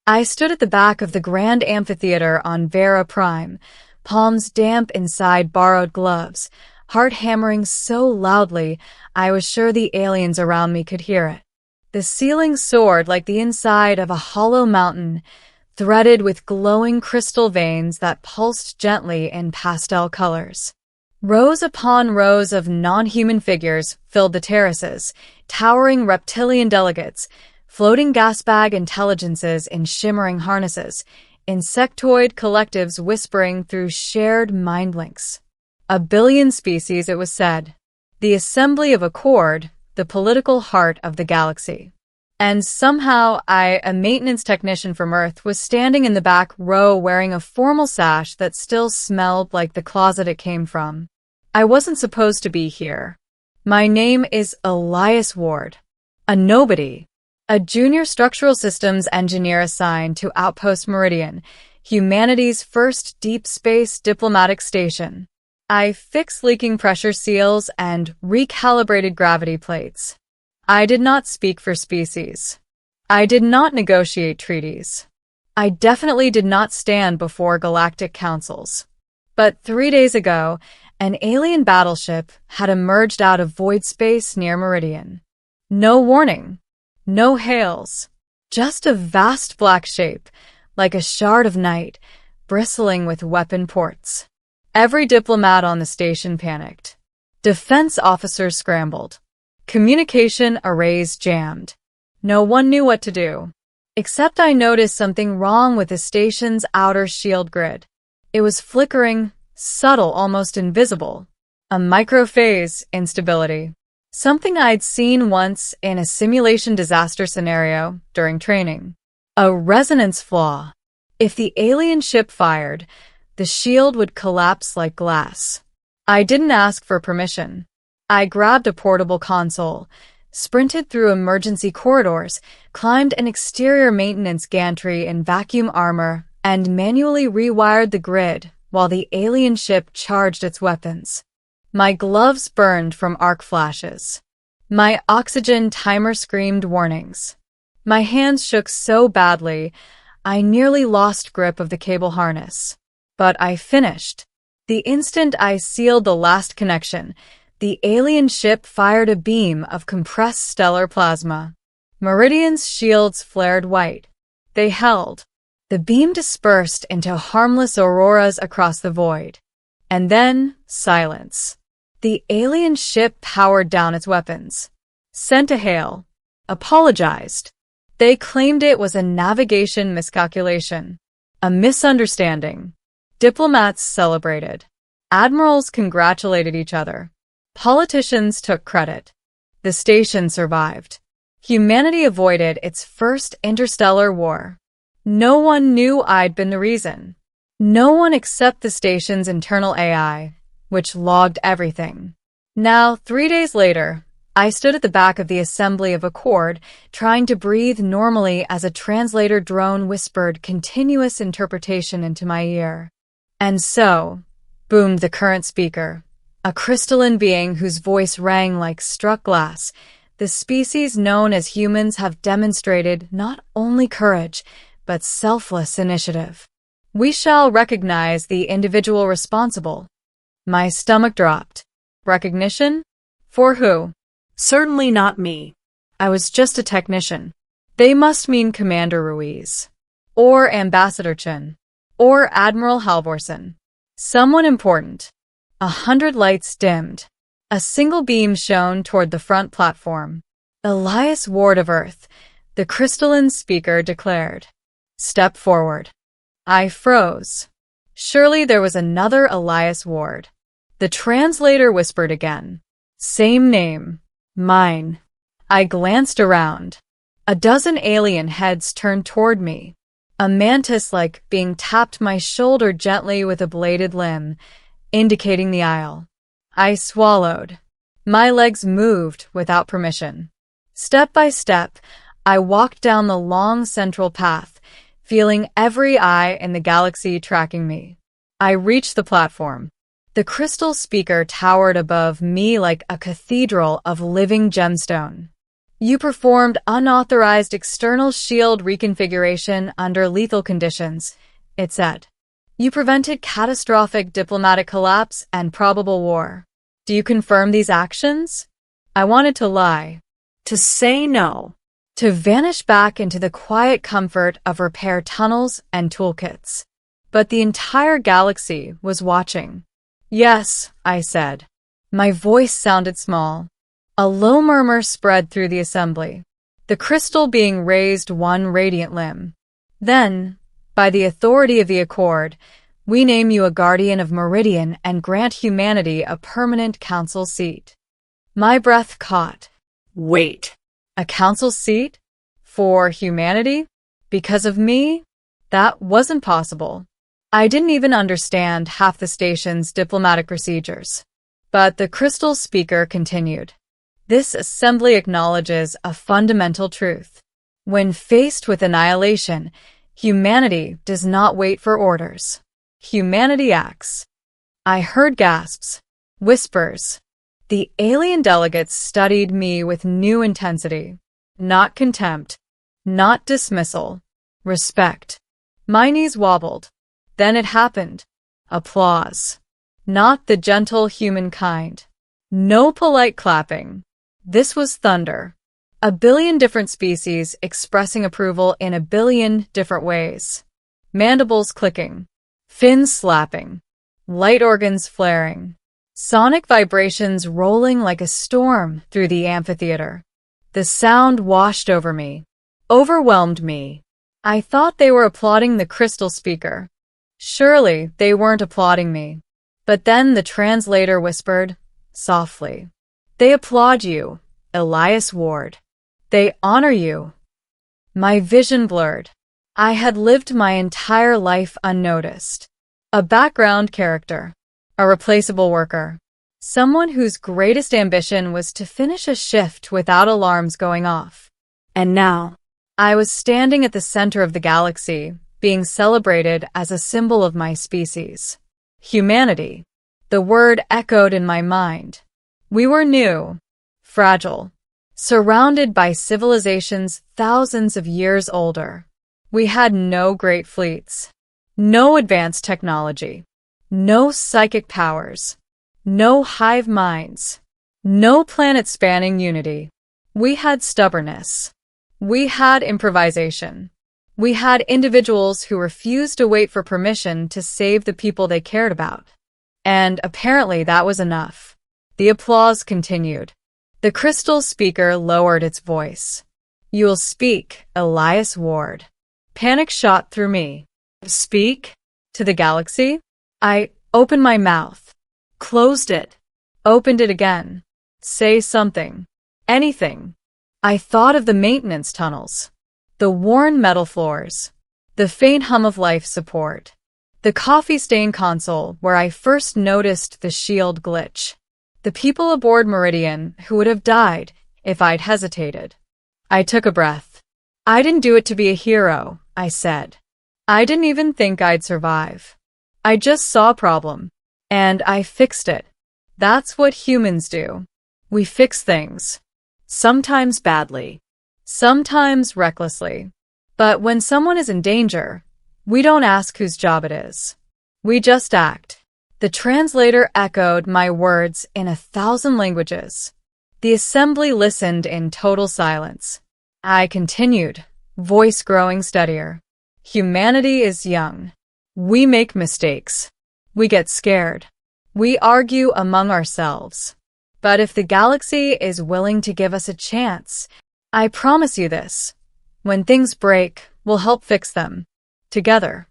I stood at the back of the grand amphitheater on Vera Prime, palms damp inside borrowed gloves, heart hammering so loudly I was sure the aliens around me could hear it. The ceiling soared like the inside of a hollow mountain, threaded with glowing crystal veins that pulsed gently in pastel colors. Rows upon rows of non-human figures filled the terraces, towering reptilian delegates, floating gas bag intelligences in shimmering harnesses, insectoid collectives whispering through shared mind links. 1 billion species, it was said. The assembly of accord, the political heart of the galaxy. And somehow I, a maintenance technician from Earth, was standing in the back row wearing a formal sash that still smelled like the closet it came from. I wasn't supposed to be here. My name is Elias Ward. A nobody. A junior structural systems engineer assigned to Outpost Meridian, humanity's first deep space diplomatic station. I fixed leaking pressure seals and recalibrated gravity plates. I did not speak for species. I did not negotiate treaties. I definitely did not stand before galactic councils. But 3 days ago, an alien battleship had emerged out of void space near Meridian. No warning. No hails. Just a vast black shape, like a shard of night, bristling with weapon ports. Every diplomat on the station panicked. Defense officers scrambled. Communication arrays jammed. No one knew what to do. Except I noticed something wrong with the station's outer shield grid. It was flickering, subtle, almost invisible. A microphase instability. Something I'd seen once in a simulation disaster scenario during training. A resonance flaw. If the alien ship fired, the shield would collapse like glass. I didn't ask for permission. I grabbed a portable console, sprinted through emergency corridors, climbed an exterior maintenance gantry in vacuum armor, and manually rewired the grid while the alien ship charged its weapons. My gloves burned from arc flashes. My oxygen timer screamed warnings. My hands shook so badly, I nearly lost grip of the cable harness. But I finished. The instant I sealed the last connection, the alien ship fired a beam of compressed stellar plasma. Meridian's shields flared white. They held. The beam dispersed into harmless auroras across the void. And then, silence. The alien ship powered down its weapons. Sent a hail. Apologized. They claimed it was a navigation miscalculation. A misunderstanding. Diplomats celebrated. Admirals congratulated each other. Politicians took credit. The station survived. Humanity avoided its first interstellar war. No one knew I'd been the reason. No one except the station's internal AI, which logged everything. Now, 3 days later, I stood at the back of the assembly of Accord, trying to breathe normally as a translator drone whispered continuous interpretation into my ear. And so, boomed the current speaker, a crystalline being whose voice rang like struck glass. The species known as humans have demonstrated not only courage, but selfless initiative. We shall recognize the individual responsible. My stomach dropped. Recognition? For who? Certainly not me. I was just a technician. They must mean Commander Ruiz. Or Ambassador Chen. Or Admiral Halvorsen. Someone important. 100 lights dimmed. A single beam shone toward the front platform. Elias Ward of Earth, the crystalline speaker declared. Step forward. I froze. Surely there was another Elias Ward. The translator whispered again. Same name. Mine. I glanced around. A dozen alien heads turned toward me. A mantis-like being tapped my shoulder gently with a bladed limb, indicating the aisle. I swallowed. My legs moved without permission. Step by step, I walked down the long central path, feeling every eye in the galaxy tracking me. I reached the platform. The crystal speaker towered above me like a cathedral of living gemstone. You performed unauthorized external shield reconfiguration under lethal conditions, it said. You prevented catastrophic diplomatic collapse and probable war. Do you confirm these actions? I wanted to lie, to say no, to vanish back into the quiet comfort of repair tunnels and toolkits. But the entire galaxy was watching. Yes, I said. My voice sounded small. A low murmur spread through the assembly, the crystal being raised one radiant limb. Then, by the authority of the Accord, we name you a guardian of Meridian and grant humanity a permanent council seat. My breath caught. Wait. A council seat? For humanity? Because of me? That wasn't possible. I didn't even understand half the station's diplomatic procedures. But the crystal speaker continued. This assembly acknowledges a fundamental truth. When faced with annihilation, humanity does not wait for orders. Humanity acts. I heard gasps, whispers. The alien delegates studied me with new intensity. Not contempt, not dismissal, respect. My knees wobbled. Then it happened. Applause. Not the gentle human kind. No polite clapping. This was thunder. A billion different species expressing approval in a billion different ways. Mandibles clicking. Fins slapping. Light organs flaring. Sonic vibrations rolling like a storm through the amphitheater. The sound washed over me. Overwhelmed me. I thought they were applauding the crystal speaker. Surely they weren't applauding me. But then the translator whispered, softly. They applaud you, Elias Ward. They honor you. My vision blurred. I had lived my entire life unnoticed. A background character. A replaceable worker. Someone whose greatest ambition was to finish a shift without alarms going off. And now, I was standing at the center of the galaxy, being celebrated as a symbol of my species. Humanity. The word echoed in my mind. We were new, fragile, surrounded by civilizations thousands of years older. We had no great fleets, no advanced technology, no psychic powers, no hive minds, no planet-spanning unity. We had stubbornness. We had improvisation. We had individuals who refused to wait for permission to save the people they cared about. And apparently that was enough. The applause continued. The crystal speaker lowered its voice. You'll speak, Elias Ward. Panic shot through me. Speak? To the galaxy? I opened my mouth. Closed it. Opened it again. Say something. Anything. I thought of the maintenance tunnels. The worn metal floors. The faint hum of life support. The coffee-stained console where I first noticed the shield glitch. The people aboard Meridian who would have died if I'd hesitated. I took a breath. I didn't do it to be a hero, I said. I didn't even think I'd survive. I just saw a problem. And I fixed it. That's what humans do. We fix things. Sometimes badly. Sometimes recklessly. But when someone is in danger, we don't ask whose job it is. We just act. The translator echoed my words in 1,000 languages. The assembly listened in total silence. I continued, voice growing steadier. Humanity is young. We make mistakes. We get scared. We argue among ourselves. But if the galaxy is willing to give us a chance, I promise you this. When things break, we'll help fix them. Together.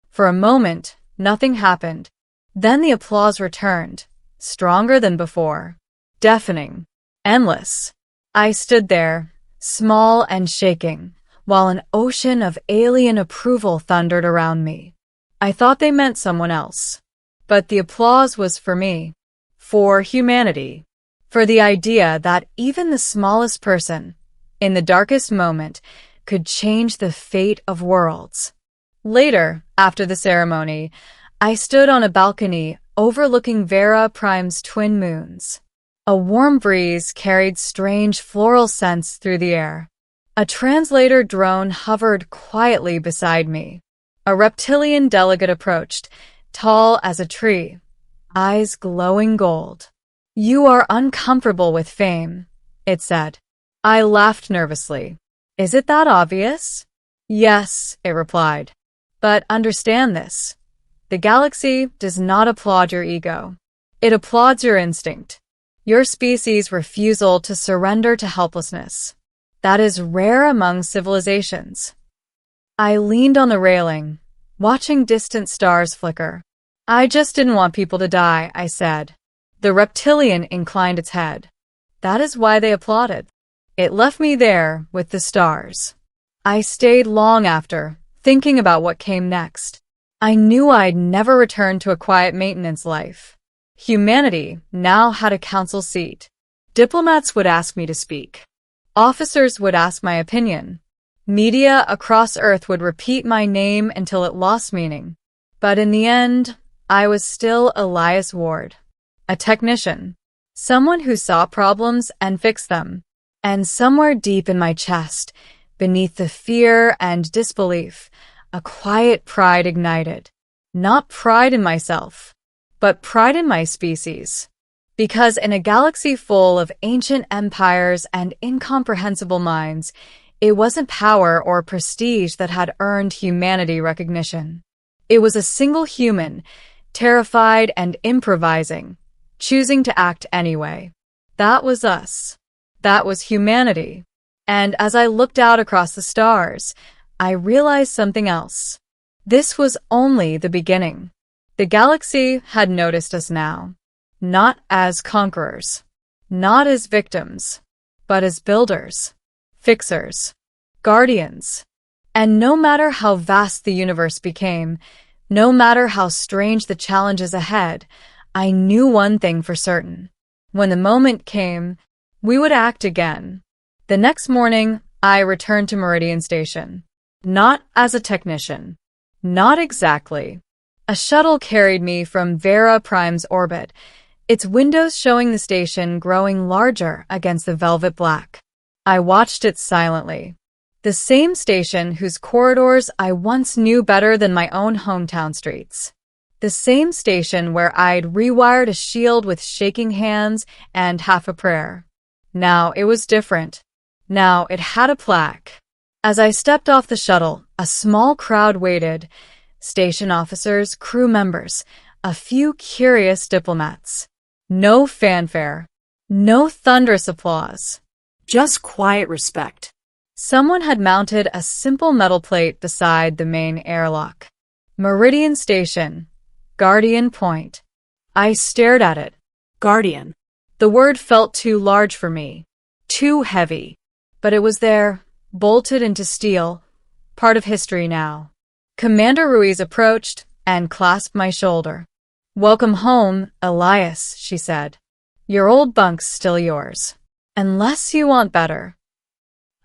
For a moment, nothing happened. Then the applause returned, stronger than before. Deafening. Endless. I stood there, small and shaking, while an ocean of alien approval thundered around me. I thought they meant someone else. But the applause was for me. For humanity. For the idea that even the smallest person, in the darkest moment, could change the fate of worlds. Later, after the ceremony, I stood on a balcony overlooking Vera Prime's twin moons. A warm breeze carried strange floral scents through the air. A translator drone hovered quietly beside me. A reptilian delegate approached, tall as a tree, eyes glowing gold. "You are uncomfortable with fame," it said. I laughed nervously. "Is it that obvious?" "Yes," it replied. "But understand this. The galaxy does not applaud your ego. It applauds your instinct. Your species' refusal to surrender to helplessness. That is rare among civilizations." I leaned on the railing, watching distant stars flicker. "I just didn't want people to die," I said. The reptilian inclined its head. "That is why they applauded." It left me there with the stars. I stayed long after, thinking about what came next. I knew I'd never return to a quiet maintenance life. Humanity now had a council seat. Diplomats would ask me to speak. Officers would ask my opinion. Media across Earth would repeat my name until it lost meaning. But in the end, I was still Elias Ward, a technician, someone who saw problems and fixed them. And somewhere deep in my chest, beneath the fear and disbelief, a quiet pride ignited. Not pride in myself, but pride in my species. Because in a galaxy full of ancient empires and incomprehensible minds, it wasn't power or prestige that had earned humanity recognition. It was a single human, terrified and improvising, choosing to act anyway. That was us. That was humanity. And as I looked out across the stars, I realized something else. This was only the beginning. The galaxy had noticed us now, not as conquerors, not as victims, but as builders, fixers, guardians. And no matter how vast the universe became, no matter how strange the challenges ahead, I knew one thing for certain. When the moment came, we would act again. The next morning, I returned to Meridian Station. Not as a technician. Not exactly. A shuttle carried me from Vera Prime's orbit, its windows showing the station growing larger against the velvet black. I watched it silently. The same station whose corridors I once knew better than my own hometown streets. The same station where I'd rewired a shield with shaking hands and half a prayer. Now it was different. Now it had a plaque. As I stepped off the shuttle, a small crowd waited. Station officers, crew members, a few curious diplomats. No fanfare. No thunderous applause. Just quiet respect. Someone had mounted a simple metal plate beside the main airlock. Meridian Station. Guardian Point. I stared at it. Guardian. The word felt too large for me, too heavy. But it was there, bolted into steel, part of history now. Commander Ruiz approached and clasped my shoulder. "Welcome home, Elias," she said. "Your old bunk's still yours. Unless you want better."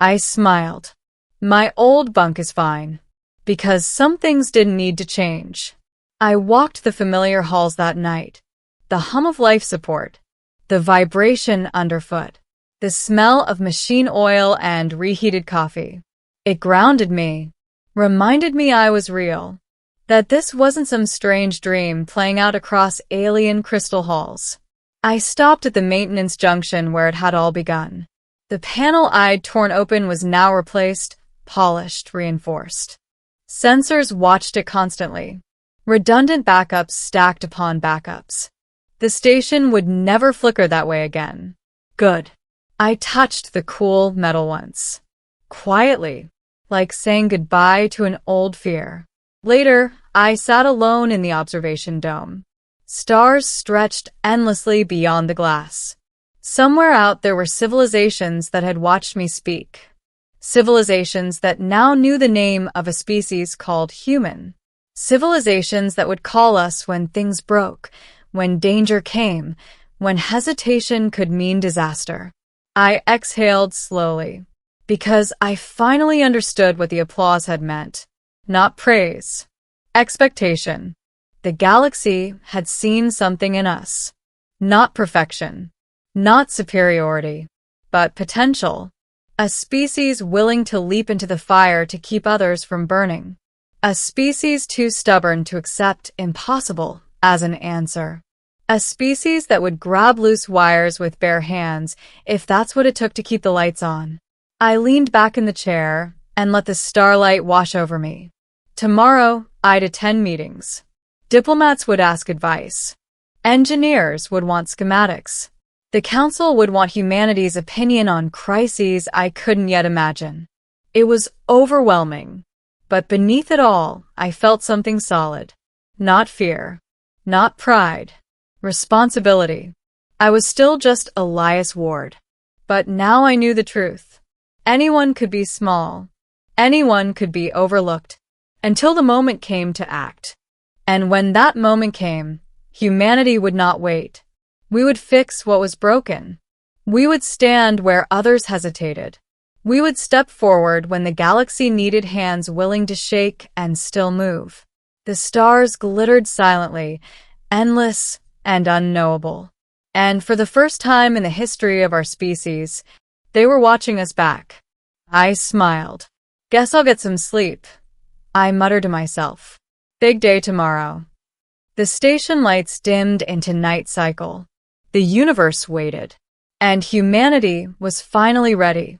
I smiled. My old bunk is fine. Because some things didn't need to change. I walked the familiar halls that night. The hum of life support. The vibration underfoot. The smell of machine oil and reheated coffee. It grounded me. Reminded me I was real. That this wasn't some strange dream playing out across alien crystal halls. I stopped at the maintenance junction where it had all begun. The panel I'd torn open was now replaced, polished, reinforced. Sensors watched it constantly. Redundant backups stacked upon backups. The station would never flicker that way again. Good. I touched the cool metal once. Quietly, like saying goodbye to an old fear. Later, I sat alone in the observation dome. Stars stretched endlessly beyond the glass. Somewhere out there were civilizations that had watched me speak. Civilizations that now knew the name of a species called human. Civilizations that would call us when things broke, when danger came, when hesitation could mean disaster. I exhaled slowly, because I finally understood what the applause had meant. Not praise. Expectation. The galaxy had seen something in us. Not perfection. Not superiority, but potential. A species willing to leap into the fire to keep others from burning. A species too stubborn to accept impossible as an answer. A species that would grab loose wires with bare hands if that's what it took to keep the lights on. I leaned back in the chair and let the starlight wash over me. Tomorrow, I'd attend meetings. Diplomats would ask advice. Engineers would want schematics. The council would want humanity's opinion on crises I couldn't yet imagine. It was overwhelming. But beneath it all, I felt something solid. Not fear. Not pride. Responsibility. I was still just Elias Ward. But now I knew the truth. Anyone could be small. Anyone could be overlooked. Until the moment came to act. And when that moment came, humanity would not wait. We would fix what was broken. We would stand where others hesitated. We would step forward when the galaxy needed hands willing to shake and still move. The stars glittered silently, endless and unknowable. And for the first time in the history of our species, they were watching us back. I smiled. Guess I'll get some sleep, I muttered to myself. Big day tomorrow. The station lights dimmed into night cycle. The universe waited. And humanity was finally ready.